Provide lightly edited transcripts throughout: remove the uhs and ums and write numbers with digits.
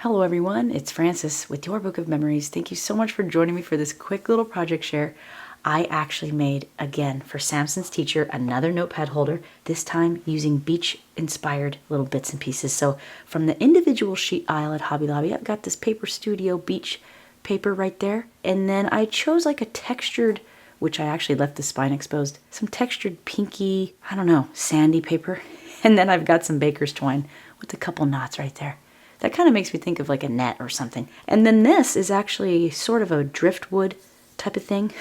Hello everyone, it's Frances with Your Book of Memories. Thank you so much for joining me for this quick little project share. I actually made, again, for Samson's teacher, another notepad holder, this time using beach-inspired little bits and pieces. So from the individual sheet aisle at Hobby Lobby, I've got this Paper Studio beach paper right there. And then I chose like a textured, which I actually left the spine exposed, some textured pinky, I don't know, sandy paper. And then I've got some baker's twine with a couple knots right there. That kind of makes me think of like a net or something. And then this is actually sort of a driftwood type of thing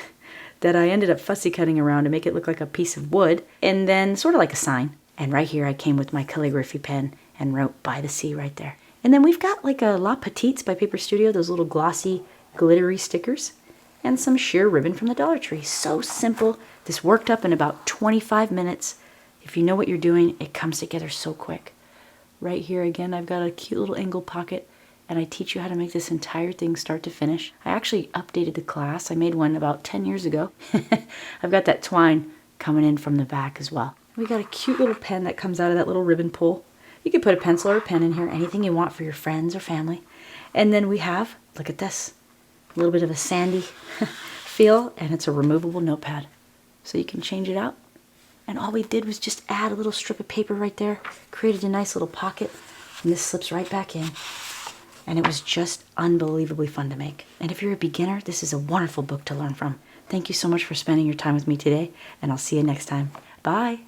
that I ended up fussy cutting around to make it look like a piece of wood, and then sort of like a sign. And right here I came with my calligraphy pen and wrote "By the Sea" right there. And then we've got like a La Petites by Paper Studio, those little glossy, glittery stickers, and some sheer ribbon from the Dollar Tree. So simple. This worked up in about 25 minutes. If you know what you're doing, it comes together so quick. Right here again, I've got a cute little angle pocket, and I teach you how to make this entire thing start to finish. I actually updated the class. I made one about 10 years ago. I've got that twine coming in from the back as well. We got a cute little pen that comes out of that little ribbon pull. You can put a pencil or a pen in here, anything you want for your friends or family. And then we have, look at this, a little bit of a sandy feel, and it's a removable notepad. So you can change it out. And all we did was just add a little strip of paper right there, created a nice little pocket, and this slips right back in. And it was just unbelievably fun to make. And if you're a beginner, this is a wonderful book to learn from. Thank you so much for spending your time with me today, and I'll see you next time. Bye!